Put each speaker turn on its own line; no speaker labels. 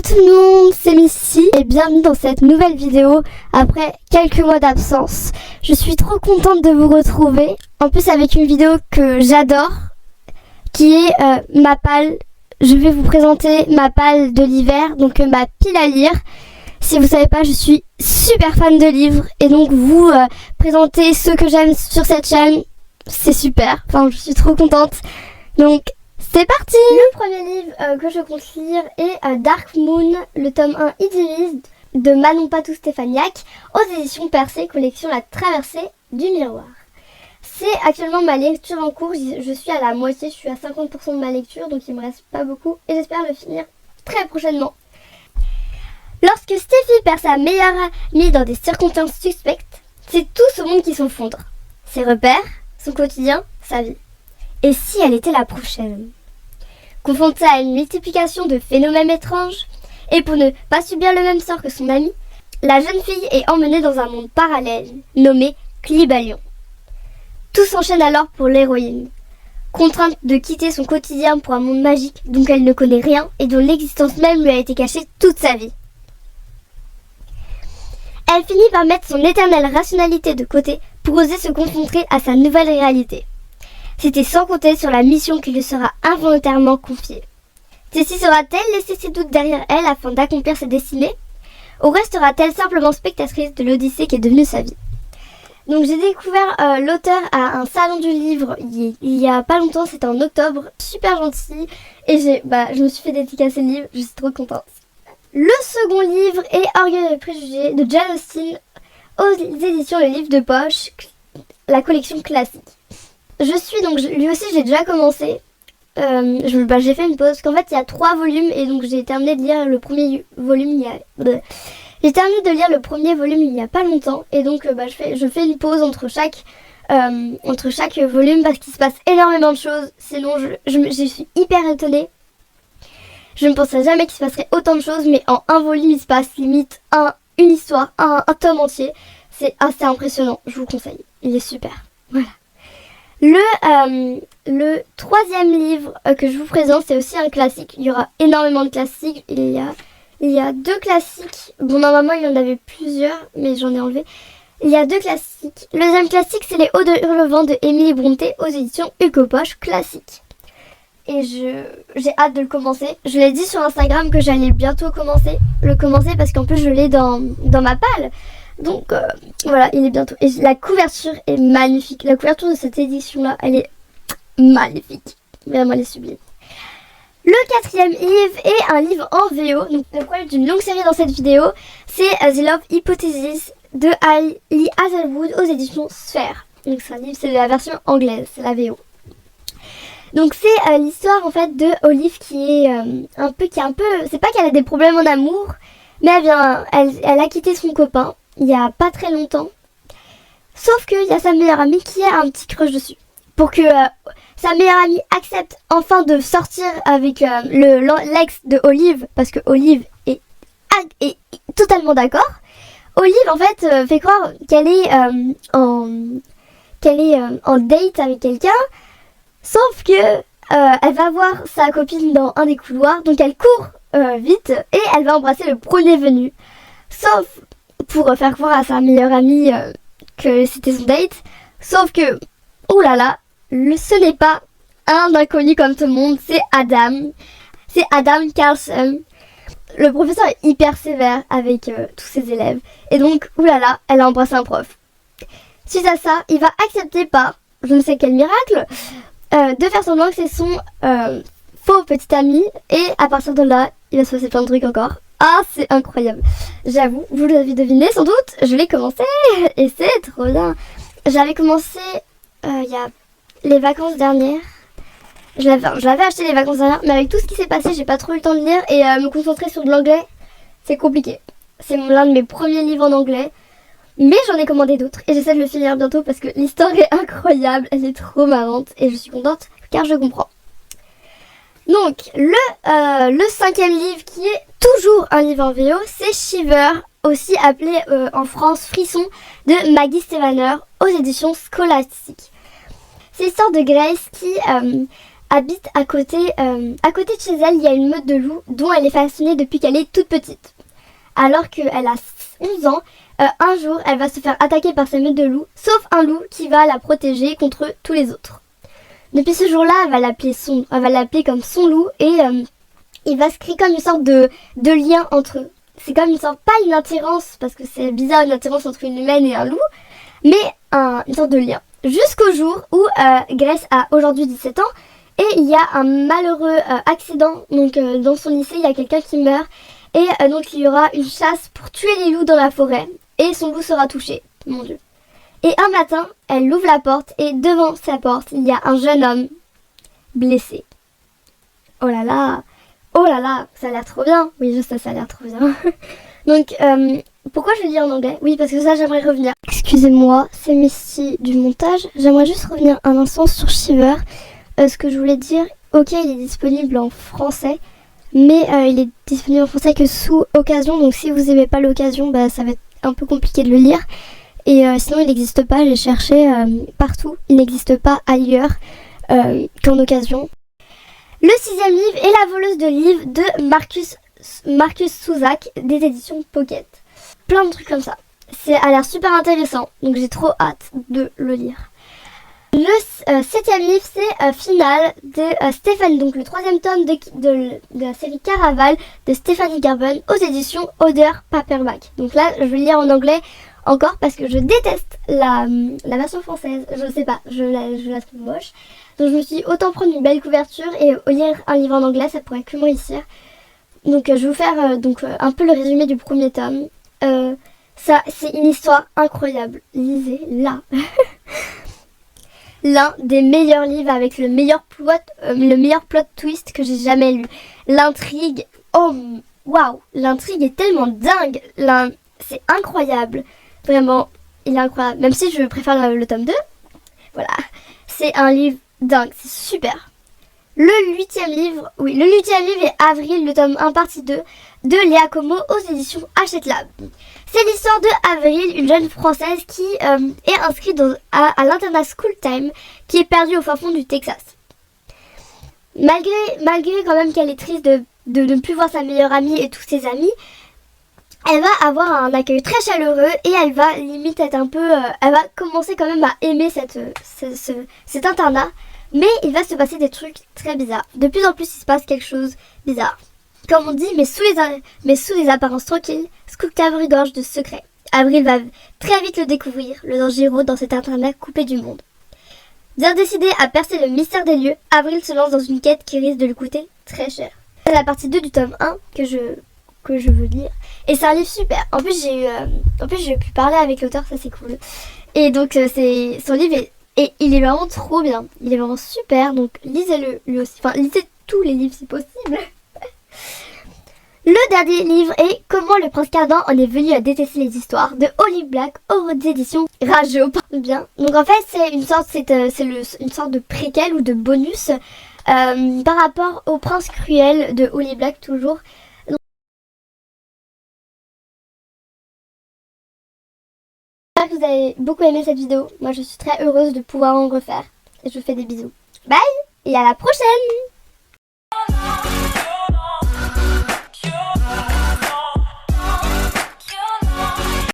tout le monde, c'est Missy et bienvenue dans cette nouvelle vidéo après quelques mois d'absence. Je suis trop contente de vous retrouver, en plus avec une vidéo que j'adore, qui est ma palle. Je vais vous présenter ma palle de l'hiver, donc ma pile à lire. Si vous savez pas, je suis super fan de livres et donc vous présenter ceux que j'aime sur cette chaîne, c'est super. Enfin, je suis trop contente. Donc, c'est parti! Le premier livre que je compte lire est Dark Moon, le tome 1 Idyllis de Manon Patou-Stéphaniak aux éditions Percé, collection La Traversée du Miroir. C'est actuellement ma lecture en cours, je suis à la moitié, je suis à 50% de ma lecture, donc il me reste pas beaucoup et j'espère le finir très prochainement. Lorsque Steffi perd sa meilleure amie dans des circonstances suspectes, c'est tout ce monde qui s'effondre. Ses repères, son quotidien, sa vie. Et si elle était la prochaine? Confrontée à une multiplication de phénomènes étranges, et pour ne pas subir le même sort que son amie, la jeune fille est emmenée dans un monde parallèle, nommé Clibalion. Tout s'enchaîne alors pour l'héroïne. Contrainte de quitter son quotidien pour un monde magique dont elle ne connaît rien et dont l'existence même lui a été cachée toute sa vie. Elle finit par mettre son éternelle rationalité de côté pour oser se confronter à sa nouvelle réalité. C'était sans compter sur la mission qui lui sera involontairement confiée. Ceci sera-t-elle laisser ses doutes derrière elle afin d'accomplir ses destinées? Ou restera-t-elle simplement spectatrice de l'Odyssée qui est devenue sa vie? Donc j'ai découvert l'auteur à un salon du livre il y a pas longtemps, c'était en octobre, super gentil, et je me suis fait dédicacer le livre, je suis trop contente. Le second livre est Orgueil et préjugés de Jane Austen aux éditions Le Livre de Poche, la collection classique. Lui aussi j'ai déjà commencé, j'ai fait une pause, parce qu'en fait il y a 3 volumes et donc j'ai terminé de lire le premier volume J'ai terminé de lire le premier volume il n'y a pas longtemps et donc je fais une pause entre chaque volume parce qu'il se passe énormément de choses. Sinon je suis hyper étonnée. Je ne pensais jamais qu'il se passerait autant de choses, mais en un volume il se passe limite une histoire, un tome entier. C'est assez impressionnant, je vous conseille. Il est super. Voilà. Le troisième livre que je vous présente, c'est aussi un classique. Il y aura énormément de classiques. Il y a 2 classiques. Bon, normalement, il y en avait plusieurs, mais j'en ai enlevé. Il y a 2 classiques. Le deuxième classique, c'est Les Hauts de Hurlevent de Émilie Brontë aux éditions Hugo Poche classique. Et j'ai hâte de le commencer. Je l'ai dit sur Instagram que j'allais bientôt le commencer parce qu'en plus, je l'ai dans ma palle. Donc, voilà, il est bientôt. Et la couverture est magnifique. La couverture de cette édition-là, elle est magnifique. Vraiment, elle est sublime. Le quatrième livre est un livre en VO. Donc, le premier d'une longue série dans cette vidéo, c'est The Love Hypothesis de Ali Hazelwood aux éditions Sphère. Donc, c'est la version anglaise, c'est la VO. Donc, c'est l'histoire en fait de Olive qui est un peu, c'est pas qu'elle a des problèmes en amour, mais elle a quitté son copain il y a pas très longtemps. Sauf qu'il y a sa meilleure amie qui a un petit crush dessus. Pour que sa meilleure amie accepte enfin de sortir avec l'ex de Olive, parce que Olive est totalement d'accord. Olive en fait fait croire qu'elle est en date avec quelqu'un, sauf que elle va voir sa copine dans un des couloirs, donc elle court vite et elle va embrasser le premier venu. Sauf pour faire croire à sa meilleure amie que c'était son date, sauf que, oulala, ce n'est pas un inconnu comme tout le monde, c'est Adam. C'est Adam Carlson. Le professeur est hyper sévère avec tous ses élèves. Et donc, oulala, elle a embrassé un prof. Suite à ça, il va accepter par, je ne sais quel miracle, de faire semblant que c'est son faux petit ami. Et à partir de là, il va se passer plein de trucs encore. Ah, c'est incroyable. J'avoue, vous l'avez deviné sans doute, je l'ai commencé et c'est trop bien. J'avais commencé il y a les vacances dernières. Je l'avais acheté les vacances dernières, mais avec tout ce qui s'est passé, j'ai pas trop eu le temps de lire et me concentrer sur de l'anglais, c'est compliqué. C'est l'un de mes premiers livres en anglais, mais j'en ai commandé d'autres et j'essaie de le finir bientôt parce que l'histoire est incroyable, elle est trop marrante et je suis contente car je comprends. Donc, le cinquième livre qui est toujours un livre en VO, c'est Shiver, aussi appelé en France Frisson, de Maggie Stevaner aux éditions Scholastic. C'est l'histoire de Grace qui habite à côté de chez elle. Il y a une meute de loups dont elle est fascinée depuis qu'elle est toute petite. Alors qu'elle a 11 ans, un jour, elle va se faire attaquer par cette meute de loups, sauf un loup qui va la protéger contre tous les autres. Depuis ce jour-là, elle va l'appeler comme son loup et il va se créer comme une sorte de lien entre eux. C'est comme une sorte, pas une attirance, parce que c'est bizarre une attirance entre une humaine et un loup, mais une sorte de lien. Jusqu'au jour où Grace a aujourd'hui 17 ans et il y a un malheureux accident. Donc dans son lycée, il y a quelqu'un qui meurt et donc il y aura une chasse pour tuer les loups dans la forêt et son loup sera touché. Mon Dieu. Et un matin, elle ouvre la porte et devant sa porte, il y a un jeune homme blessé. Oh là là, ça a l'air trop bien. Oui, juste ça a l'air trop bien. Donc, pourquoi je le dis en anglais? Oui, parce que ça, j'aimerais revenir. Excusez-moi, c'est Misty du montage. J'aimerais juste revenir un instant sur Shiver. Ce que je voulais dire, ok, il est disponible en français, mais il est disponible en français que sous occasion. Donc, si vous n'aimez pas l'occasion, bah, ça va être un peu compliqué de le lire. Et sinon, il n'existe pas. J'ai cherché partout. Il n'existe pas ailleurs qu'en occasion. Le 6e livre est La voleuse de livres de Marcus Zusak des éditions Pocket. Plein de trucs comme ça. Ça a l'air super intéressant, donc j'ai trop hâte de le lire. Le 7e livre, c'est Final de Stéphanie, donc le 3e tome de la série Caraval de Stéphanie Garben aux éditions Oder Paperback. Donc là, je vais le lire en anglais encore parce que je déteste la version française. Je sais pas, je la trouve moche. Donc je me suis dit autant prendre une belle couverture et lire un livre en anglais, ça pourrait que me réussir. Donc je vais vous faire un peu le résumé du premier tome. Ça, c'est une histoire incroyable. Lisez-la. L'un des meilleurs livres avec le meilleur plot twist que j'ai jamais lu. L'intrigue, oh waouh, l'intrigue est tellement dingue. C'est incroyable. Vraiment, il est incroyable. Même si je préfère le tome 2. Voilà. C'est un livre dingue, c'est super. Le 8e livre est Avril, le tome 1 partie 2 de Léa Como aux éditions Hachette Lab. C'est l'histoire de Avril, une jeune française qui est inscrite à l'internat School Time, qui est perdue au fin fond du Texas. Malgré quand même qu'elle est triste de ne plus voir sa meilleure amie et tous ses amis, elle va avoir un accueil très chaleureux et elle va limite être un peu... elle va commencer quand même à aimer cet internat. Mais il va se passer des trucs très bizarres. De plus en plus, il se passe quelque chose de bizarre. Comme on dit, mais sous les apparences tranquilles, Scooktown regorge de secrets. Avril va très vite le découvrir, le danger rôde dans cet internat coupé du monde. Bien décidé à percer le mystère des lieux, Avril se lance dans une quête qui risque de lui coûter très cher. C'est la partie 2 du tome 1 que je veux lire. Et c'est un livre super. En plus, j'ai pu parler avec l'auteur, ça c'est cool. Et donc, son livre et il est vraiment trop bien. Il est vraiment super. Donc, lisez-le lui aussi. Enfin, lisez tous les livres si possible. Le dernier livre est Comment le prince Cardan en est venu à détester les histoires de Holly Black aux éditions Rageo. Bien. Donc en fait c'est une sorte de préquel ou de bonus par rapport au prince cruel de Holly Black toujours. Donc, j'espère que vous avez beaucoup aimé cette vidéo. Moi je suis très heureuse de pouvoir en refaire. Et je vous fais des bisous. Bye et à la prochaine.